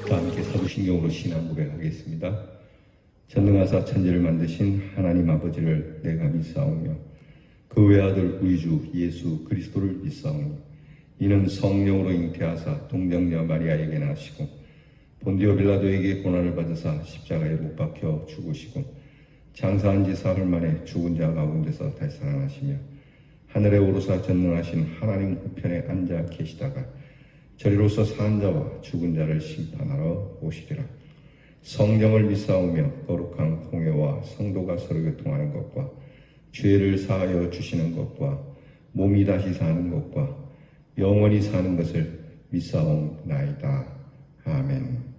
다 함께 사도신경으로 신앙 고백하겠습니다. 전능하사 천지를 만드신 하나님 아버지를 내가 믿사오며 그 외아들 우리 주 예수 그리스도를 믿사오니 이는 성령으로 잉태하사 동정녀 마리아에게 나시고 본디오 빌라도에게 고난을 받으사 십자가에 못 박혀 죽으시고 장사한 지 사흘 만에 죽은 자 가운데서 다시 살아나시며 하늘에 오르사 전능하신 하나님 우편에 앉아 계시다가 저리로서 산 자와 죽은 자를 심판하러 오시리라. 성령을 믿사오며 거룩한 공회와 성도가 서로 교통하는 것과 죄를 사하여 주시는 것과 몸이 다시 사는 것과 영원히 사는 것을 믿사옵나이다. 아멘.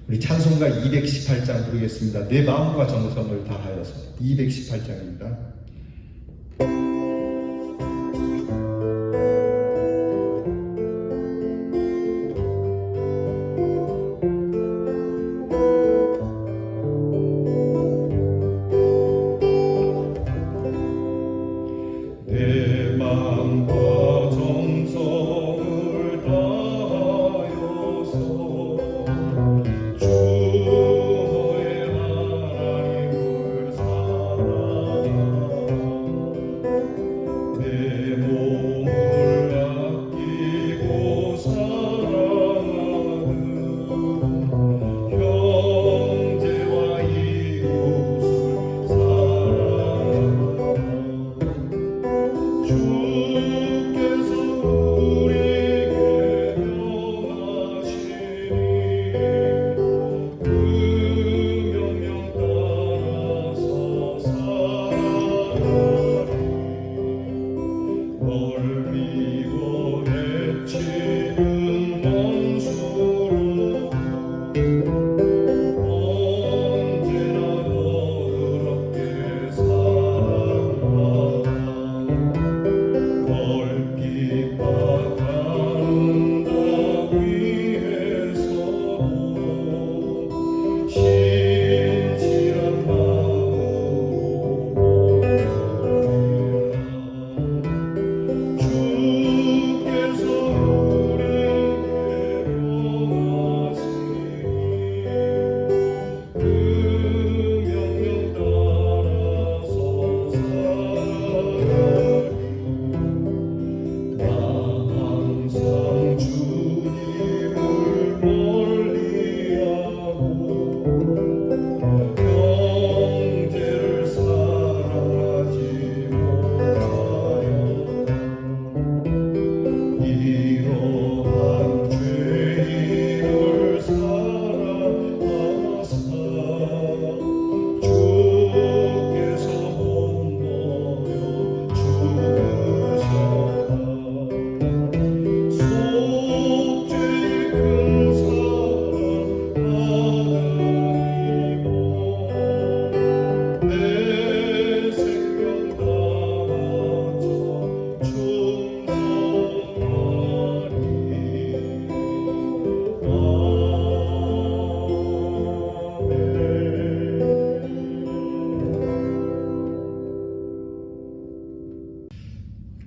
우리 찬송가 218장 부르겠습니다. 내 마음과 정성을 다하여서. 218장입니다.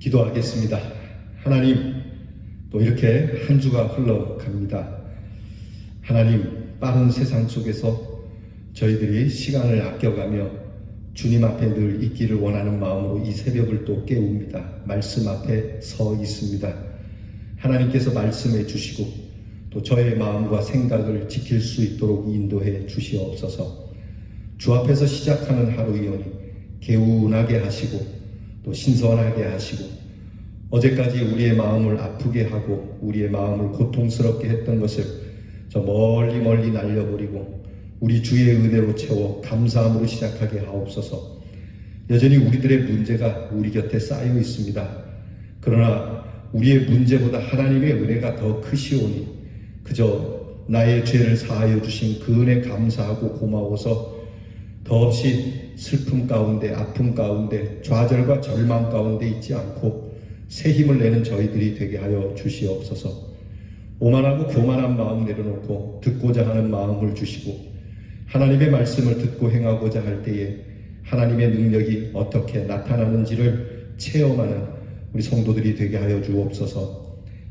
기도하겠습니다. 하나님, 또 이렇게 한 주가 흘러갑니다. 하나님, 빠른 세상 속에서 저희들이 시간을 아껴가며 주님 앞에 늘 있기를 원하는 마음으로 이 새벽을 또 깨웁니다. 말씀 앞에 서 있습니다. 하나님께서 말씀해 주시고 또 저의 마음과 생각을 지킬 수 있도록 인도해 주시옵소서. 주 앞에서 시작하는 하루이오니 개운하게 하시고 또 신선하게 하시고 어제까지 우리의 마음을 아프게 하고 우리의 마음을 고통스럽게 했던 것을 저 멀리 날려버리고 우리 주의 은혜로 채워 감사함으로 시작하게 하옵소서. 여전히 우리들의 문제가 우리 곁에 쌓여 있습니다. 그러나 우리의 문제보다 하나님의 은혜가 더 크시오니 그저 나의 죄를 사하여 주신 그 은혜 감사하고 고마워서 더없이 슬픔 가운데 아픔 가운데 좌절과 절망 가운데 있지 않고 새 힘을 내는 저희들이 되게 하여 주시옵소서. 오만하고 교만한 마음 내려놓고 듣고자 하는 마음을 주시고 하나님의 말씀을 듣고 행하고자 할 때에 하나님의 능력이 어떻게 나타나는지를 체험하는 우리 성도들이 되게 하여 주옵소서.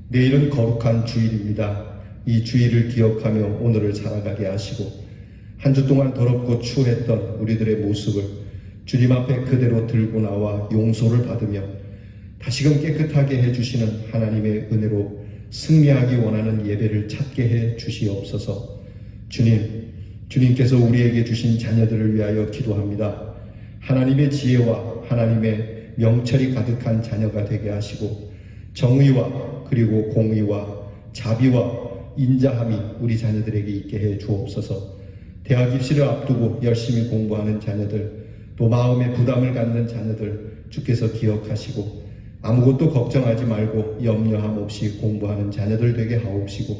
내일은 거룩한 주일입니다. 이 주의를 기억하며 오늘을 살아가게 하시고 한 주 동안 더럽고 추했던 우리들의 모습을 주님 앞에 그대로 들고 나와 용서를 받으며 다시금 깨끗하게 해주시는 하나님의 은혜로 승리하기 원하는 예배를 찾게 해 주시옵소서. 주님께서 우리에게 주신 자녀들을 위하여 기도합니다. 하나님의 지혜와 하나님의 명철이 가득한 자녀가 되게 하시고 정의와 그리고 공의와 자비와 인자함이 우리 자녀들에게 있게 해 주옵소서. 대학 입시를 앞두고 열심히 공부하는 자녀들, 또 마음에 부담을 갖는 자녀들 주께서 기억하시고 아무것도 걱정하지 말고 염려함 없이 공부하는 자녀들 되게 하옵시고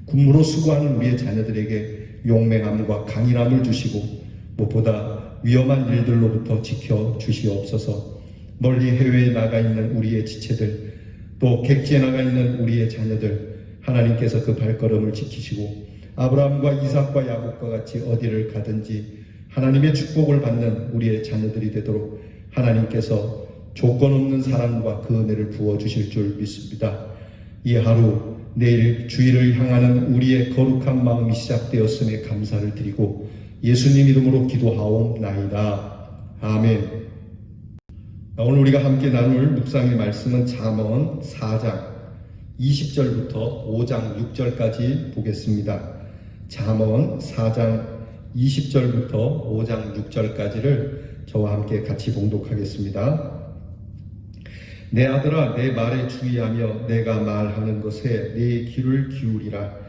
군무로 수고하는 우리의 자녀들에게 용맹함과 강인함을 주시고 무엇보다 위험한 일들로부터 지켜 주시옵소서. 멀리 해외에 나가 있는 우리의 지체들, 또 객지에 나가 있는 우리의 자녀들 하나님께서 그 발걸음을 지키시고 아브라함과 이삭과 야곱과 같이 어디를 가든지 하나님의 축복을 받는 우리의 자녀들이 되도록 하나님께서 조건 없는 사랑과 그 은혜를 부어주실 줄 믿습니다. 이 하루 내일 주일을 향하는 우리의 거룩한 마음이 시작되었음에 감사를 드리고 예수님 이름으로 기도하옵나이다. 아멘. 오늘 우리가 함께 나눌 묵상의 말씀은 잠언 4장 20절부터 5장 6절까지 보겠습니다. 잠언 4장 20절부터 5장 6절까지를 저와 함께 같이 봉독하겠습니다. 내 아들아, 내 말에 주의하며 내가 말하는 것에 내 귀를 기울이라.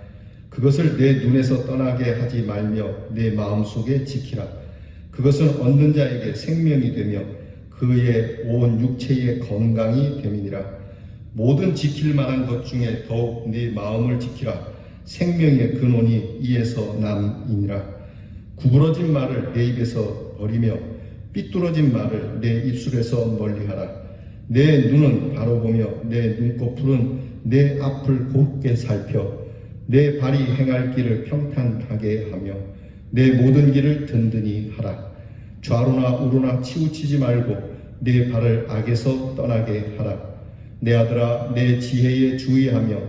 그것을 내 눈에서 떠나게 하지 말며 내 마음속에 지키라. 그것은 얻는 자에게 생명이 되며 그의 온 육체의 건강이 됨이니라. 모든 지킬 만한 것 중에 더욱 네 마음을 지키라. 생명의 근원이 이에서 남이니라. 구부러진 말을 내 입에서 버리며 삐뚤어진 말을 내 입술에서 멀리하라. 내 눈은 바로 보며 내 눈꺼풀은 내 앞을 곱게 살펴 내 발이 행할 길을 평탄하게 하며 내 모든 길을 든든히 하라. 좌로나 우로나 치우치지 말고 내 발을 악에서 떠나게 하라. 내 아들아, 내 지혜에 주의하며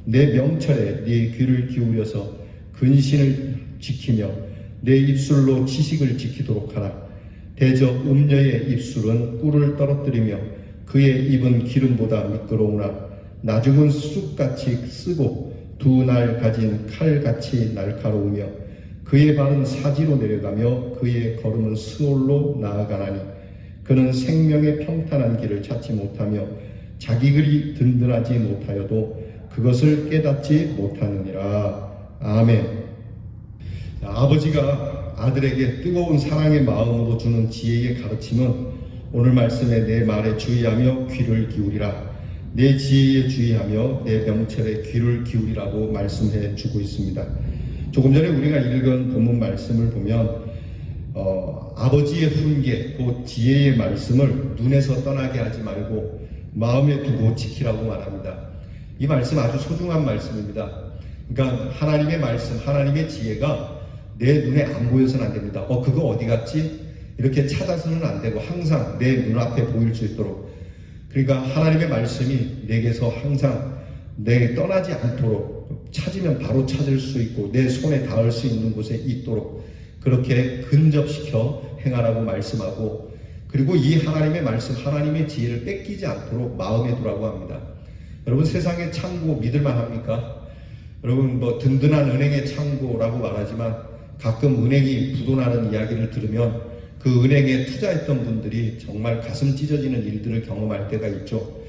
내 명철에 네 귀를 기울여서 근신을 지키며 내 입술로 지식을 지키도록 하라. 대저 음녀의 입술은 꿀을 떨어뜨리며 그의 입은 기름보다 미끄러우나 나중은 쑥같이 쓰고 두 날 가진 칼같이 날카로우며 그의 발은 사지로 내려가며 그의 걸음은 스올로 나아가나니 그는 생명의 평탄한 길을 찾지 못하며 자기 글이 든든하지 못하여도 그것을 깨닫지 못하느니라. 아멘. 아버지가 아들에게 뜨거운 사랑의 마음으로 주는 지혜의 가르침은 오늘 말씀에 내 말에 주의하며 귀를 기울이라. 내 지혜에 주의하며 내 명철에 귀를 기울이라고 말씀해 주고 있습니다. 조금 전에 우리가 읽은 본문 말씀을 보면 아버지의 훈계, 그 지혜의 말씀을 눈에서 떠나게 하지 말고 마음에 두고 지키라고 말합니다. 이 말씀 아주 소중한 말씀입니다. 그러니까 하나님의 말씀, 하나님의 지혜가 내 눈에 안 보여서는 안 됩니다. 그거 어디 갔지? 이렇게 찾아서는 안 되고 항상 내 눈앞에 보일 수 있도록, 그러니까 하나님의 말씀이 내게서 항상 내게 떠나지 않도록 찾으면 바로 찾을 수 있고 내 손에 닿을 수 있는 곳에 있도록 그렇게 근접시켜 행하라고 말씀하고, 그리고 이 하나님의 말씀, 하나님의 지혜를 뺏기지 않도록 마음에 두라고 합니다. 여러분, 세상의 창고 믿을만 합니까? 여러분, 든든한 은행의 창고라고 말하지만 가끔 은행이 부도나는 이야기를 들으면 그 은행에 투자했던 분들이 정말 가슴 찢어지는 일들을 경험할 때가 있죠.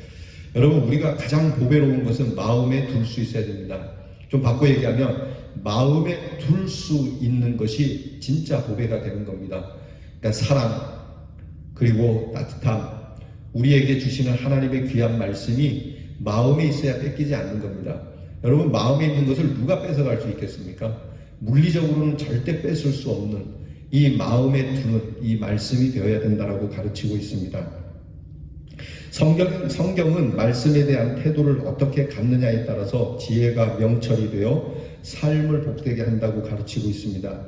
여러분, 우리가 가장 보배로운 것은 마음에 둘 수 있어야 됩니다. 좀 바꿔 얘기하면 마음에 둘 수 있는 것이 진짜 보배가 되는 겁니다. 그러니까 사랑, 그리고 따뜻함, 우리에게 주시는 하나님의 귀한 말씀이 마음에 있어야 뺏기지 않는 겁니다. 여러분, 마음에 있는 것을 누가 뺏어갈 수 있겠습니까? 물리적으로는 절대 뺏을 수 없는 이 마음에 두는 이 말씀이 되어야 된다라고 가르치고 있습니다. 성경은 말씀에 대한 태도를 어떻게 갖느냐에 따라서 지혜가 명철이 되어 삶을 복되게 한다고 가르치고 있습니다.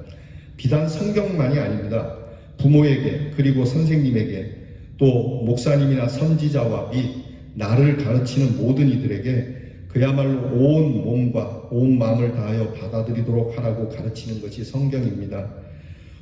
비단 성경만이 아닙니다. 부모에게, 그리고 선생님에게, 또 목사님이나 선지자와 및 나를 가르치는 모든 이들에게 그야말로 온 몸과 온 마음을 다하여 받아들이도록 하라고 가르치는 것이 성경입니다.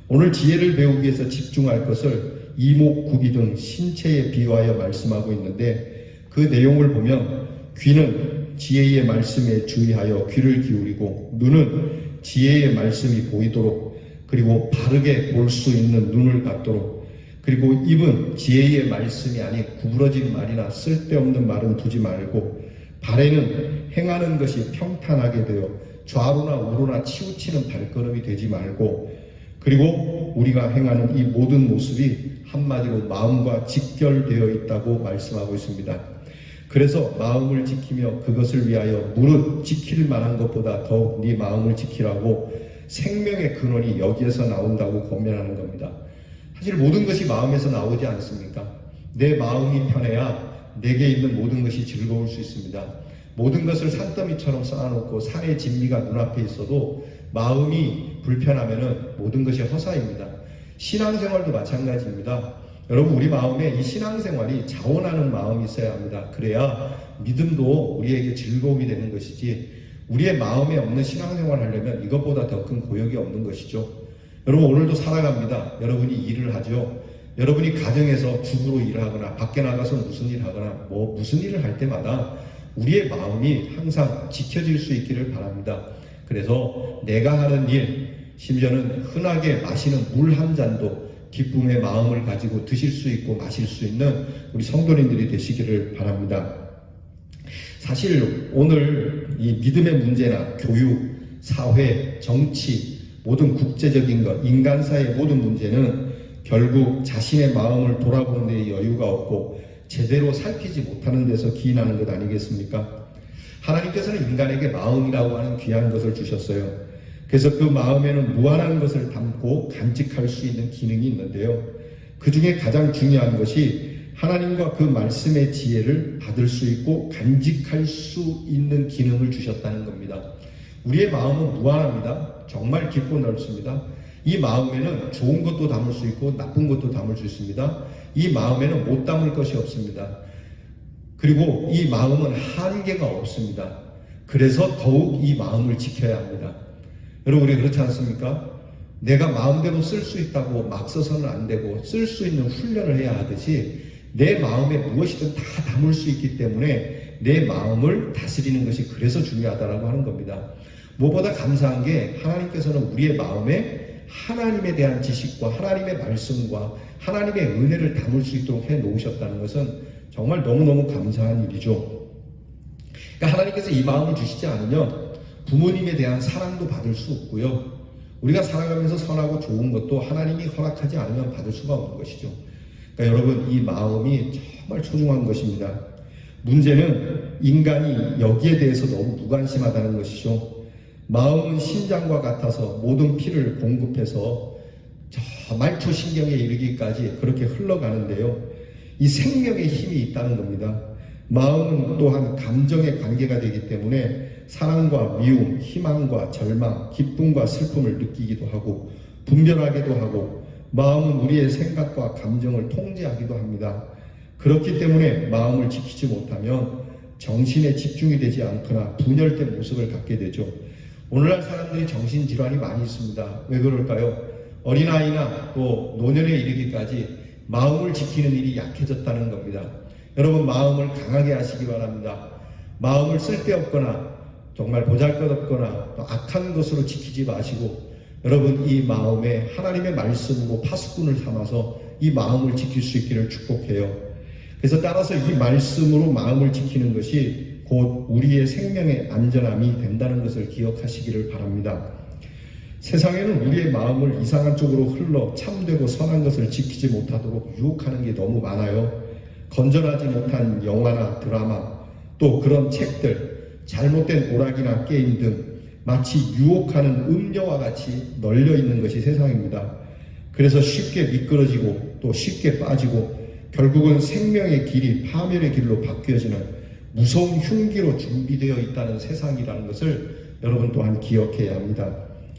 오늘 지혜를 배우기 위해서 집중할 것을 이목, 구비 등 신체에 비유하여 말씀하고 있는데, 그 내용을 보면 귀는 지혜의 말씀에 주의하여 귀를 기울이고, 눈은 지혜의 말씀이 보이도록, 그리고 바르게 볼 수 있는 눈을 갖도록, 그리고 입은 지혜의 말씀이 아닌 구부러진 말이나 쓸데없는 말은 두지 말고, 발에는 행하는 것이 평탄하게 되어 좌로나 우로나 치우치는 발걸음이 되지 말고, 그리고 우리가 행하는 이 모든 모습이 한마디로 마음과 직결되어 있다고 말씀하고 있습니다. 그래서 마음을 지키며 그것을 위하여 무릇 지킬 만한 것보다 더욱 네 마음을 지키라고 생명의 근원이 여기에서 나온다고 권면하는 겁니다. 사실 모든 것이 마음에서 나오지 않습니까? 내 마음이 편해야 내게 있는 모든 것이 즐거울 수 있습니다. 모든 것을 산더미처럼 쌓아놓고 산의 진미가 눈앞에 있어도 마음이 불편하면 모든 것이 허사입니다. 신앙생활도 마찬가지입니다. 여러분, 우리 마음에 이 신앙생활이 자원하는 마음이 있어야 합니다. 그래야 믿음도 우리에게 즐거움이 되는 것이지, 우리의 마음에 없는 신앙생활을 하려면 이것보다 더 큰 고역이 없는 것이죠. 여러분, 오늘도 살아갑니다. 여러분이 일을 하죠. 여러분이 가정에서 주부로 일을 하거나 밖에 나가서 무슨 일을 하거나 무슨 일을 할 때마다 우리의 마음이 항상 지켜질 수 있기를 바랍니다. 그래서 내가 하는 일, 심지어는 흔하게 마시는 물 한 잔도 기쁨의 마음을 가지고 드실 수 있고 마실 수 있는 우리 성도님들이 되시기를 바랍니다. 사실 오늘 이 믿음의 문제나 교육, 사회, 정치, 모든 국제적인 것, 인간사의 모든 문제는 결국 자신의 마음을 돌아보는 데 여유가 없고 제대로 살피지 못하는 데서 기인하는 것 아니겠습니까? 하나님께서는 인간에게 마음이라고 하는 귀한 것을 주셨어요. 그래서 그 마음에는 무한한 것을 담고 간직할 수 있는 기능이 있는데요. 그 중에 가장 중요한 것이 하나님과 그 말씀의 지혜를 받을 수 있고 간직할 수 있는 기능을 주셨다는 겁니다. 우리의 마음은 무한합니다. 정말 깊고 넓습니다. 이 마음에는 좋은 것도 담을 수 있고 나쁜 것도 담을 수 있습니다. 이 마음에는 못 담을 것이 없습니다. 그리고 이 마음은 한계가 없습니다. 그래서 더욱 이 마음을 지켜야 합니다. 여러분, 우리 그렇지 않습니까? 내가 마음대로 쓸 수 있다고 막 써서는 안 되고 쓸 수 있는 훈련을 해야 하듯이 내 마음에 무엇이든 다 담을 수 있기 때문에 내 마음을 다스리는 것이 그래서 중요하다고 하는 겁니다. 무엇보다 감사한 게 하나님께서는 우리의 마음에 하나님에 대한 지식과 하나님의 말씀과 하나님의 은혜를 담을 수 있도록 해놓으셨다는 것은 정말 너무너무 감사한 일이죠. 그러니까 하나님께서 이 마음을 주시지 않으면 부모님에 대한 사랑도 받을 수 없고요. 우리가 살아가면서 선하고 좋은 것도 하나님이 허락하지 않으면 받을 수가 없는 것이죠. 그러니까 여러분, 이 마음이 정말 소중한 것입니다. 문제는 인간이 여기에 대해서 너무 무관심하다는 것이죠. 마음은 심장과 같아서 모든 피를 공급해서 저 말초신경에 이르기까지 그렇게 흘러가는데요. 이 생명의 힘이 있다는 겁니다. 마음은 또한 감정의 관계가 되기 때문에 사랑과 미움, 희망과 절망, 기쁨과 슬픔을 느끼기도 하고 분별하기도 하고, 마음은 우리의 생각과 감정을 통제하기도 합니다. 그렇기 때문에 마음을 지키지 못하면 정신에 집중이 되지 않거나 분열된 모습을 갖게 되죠. 오늘날 사람들이 정신질환이 많이 있습니다. 왜 그럴까요? 어린아이나 또 노년에 이르기까지 마음을 지키는 일이 약해졌다는 겁니다. 여러분, 마음을 강하게 하시기 바랍니다. 마음을 쓸데없거나 정말 보잘것없거나 또 악한 것으로 지키지 마시고, 여러분, 이 마음에 하나님의 말씀으로 파수꾼을 삼아서 이 마음을 지킬 수 있기를 축복해요. 그래서 따라서 이 말씀으로 마음을 지키는 것이 곧 우리의 생명의 안전함이 된다는 것을 기억하시기를 바랍니다. 세상에는 우리의 마음을 이상한 쪽으로 흘러 참되고 선한 것을 지키지 못하도록 유혹하는 게 너무 많아요. 건전하지 못한 영화나 드라마, 또 그런 책들, 잘못된 오락이나 게임 등 마치 유혹하는 음료와 같이 널려 있는 것이 세상입니다. 그래서 쉽게 미끄러지고 또 쉽게 빠지고 결국은 생명의 길이 파멸의 길로 바뀌어지는 무서운 흉기로 준비되어 있다는 세상이라는 것을 여러분 또한 기억해야 합니다.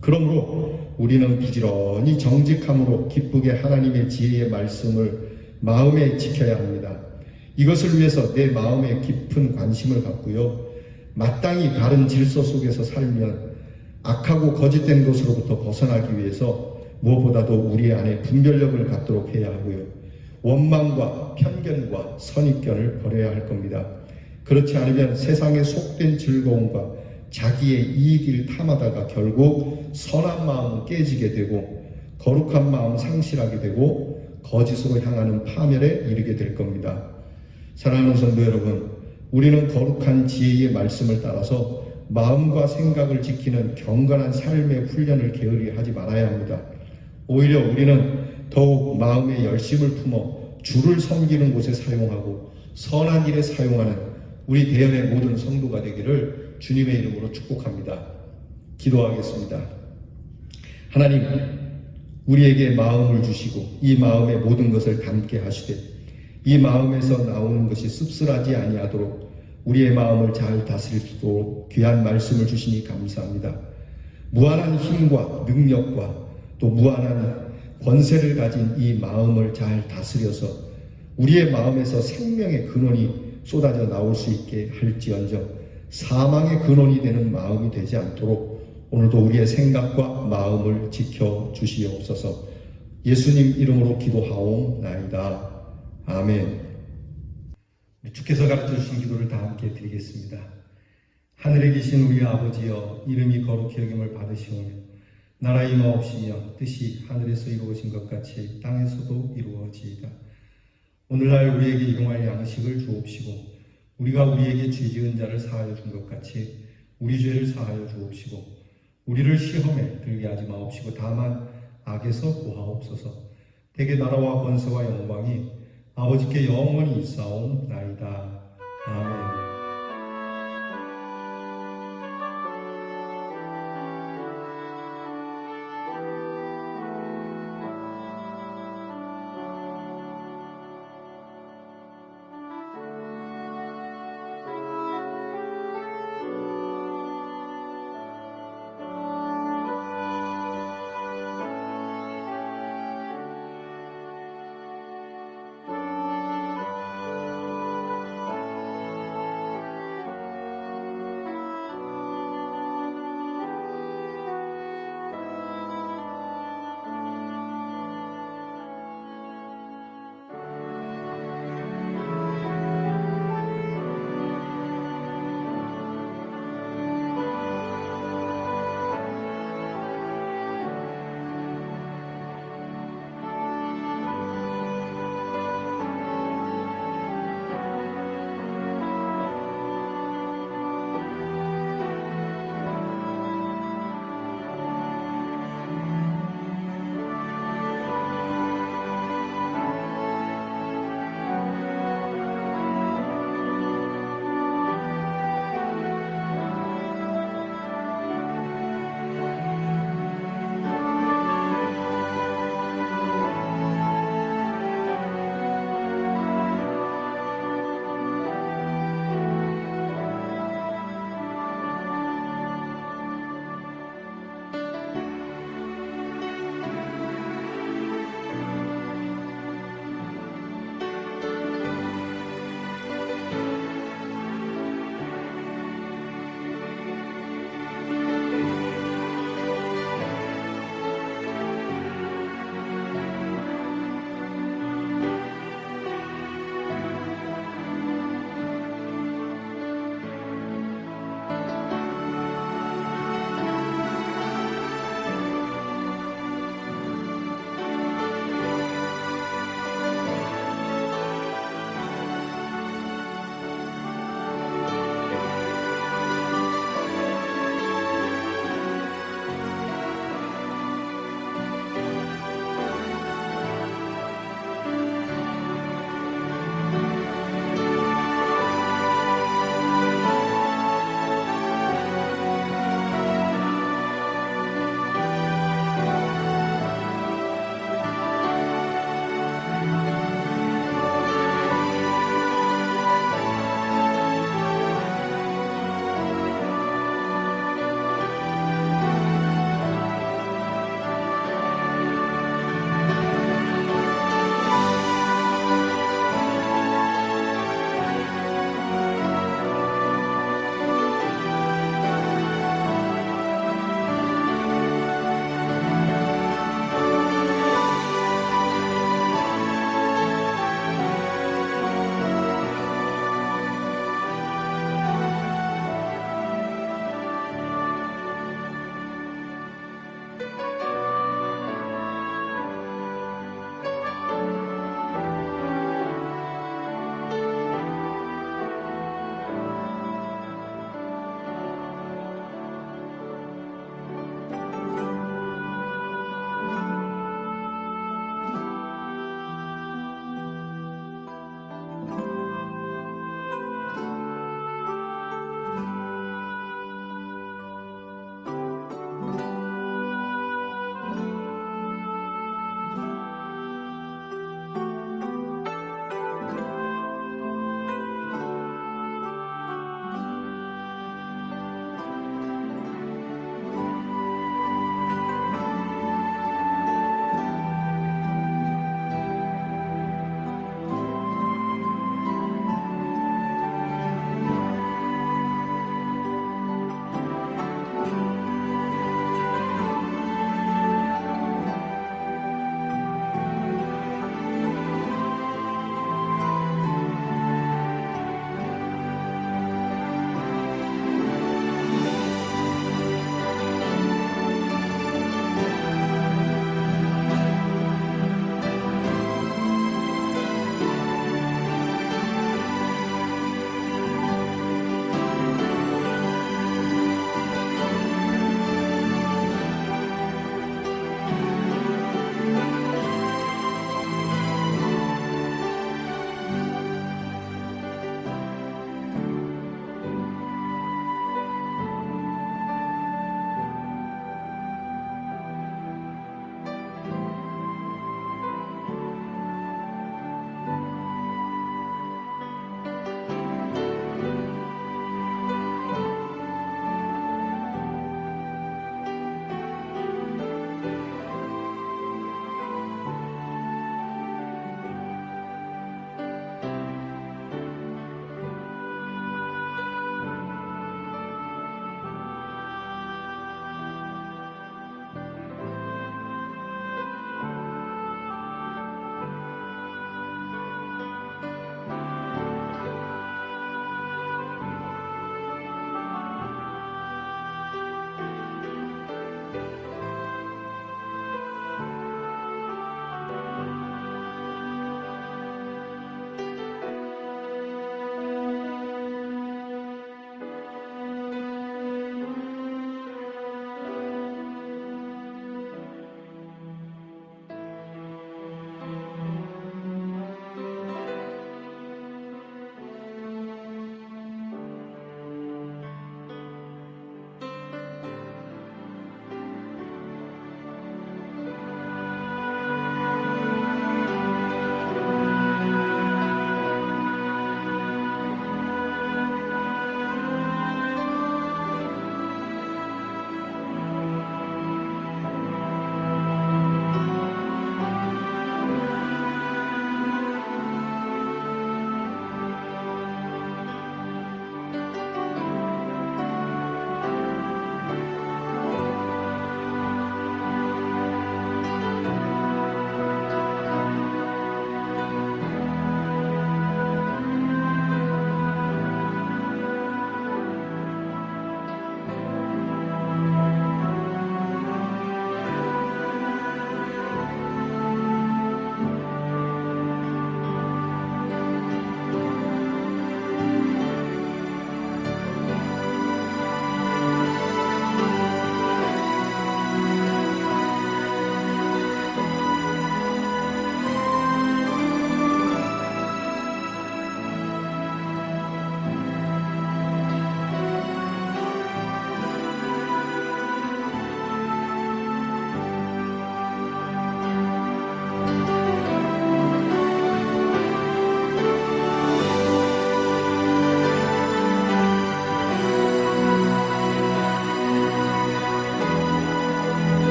그러므로 우리는 부지런히 정직함으로 기쁘게 하나님의 지혜의 말씀을 마음에 지켜야 합니다. 이것을 위해서 내 마음에 깊은 관심을 갖고요. 마땅히 바른 질서 속에서 살면 악하고 거짓된 것으로부터 벗어나기 위해서 무엇보다도 우리 안에 분별력을 갖도록 해야 하고요. 원망과 편견과 선입견을 버려야 할 겁니다. 그렇지 않으면 세상의 속된 즐거움과 자기의 이익을 탐하다가 결국 선한 마음은 깨지게 되고 거룩한 마음은 상실하게 되고 거짓으로 향하는 파멸에 이르게 될 겁니다. 사랑하는 성도 여러분, 우리는 거룩한 지혜의 말씀을 따라서 마음과 생각을 지키는 경건한 삶의 훈련을 게을리 하지 말아야 합니다. 오히려 우리는 더욱 마음의 열심을 품어 주를 섬기는 곳에 사용하고 선한 일에 사용하는 우리 대연의 모든 성도가 되기를 주님의 이름으로 축복합니다. 기도하겠습니다. 하나님, 우리에게 마음을 주시고 이 마음에 모든 것을 담게 하시되 이 마음에서 나오는 것이 씁쓸하지 아니하도록 우리의 마음을 잘 다스릴 수 있도록 귀한 말씀을 주시니 감사합니다. 무한한 힘과 능력과 또 무한한 권세를 가진 이 마음을 잘 다스려서 우리의 마음에서 생명의 근원이 쏟아져 나올 수 있게 할지언정 사망의 근원이 되는 마음이 되지 않도록 오늘도 우리의 생각과 마음을 지켜 주시옵소서. 예수님 이름으로 기도하옵나이다. 아멘. 주께서 가르쳐 주신 기도를 다 함께 드리겠습니다. 하늘에 계신 우리 아버지여, 이름이 거룩히 여김을 받으시오며 나라 임하옵시며 뜻이 하늘에서 이루어진 것 같이 땅에서도 이루어지이다. 오늘날 우리에게 일용할 양식을 주옵시고 우리가 우리에게 죄 지은 자를 사하여 준 것 같이 우리 죄를 사하여 주옵시고 우리를 시험에 들게 하지 마옵시고 다만 악에서 구하옵소서. 대개 나라와 권세와 영광이 아버지께 영원히 있사옵나이다. 아멘.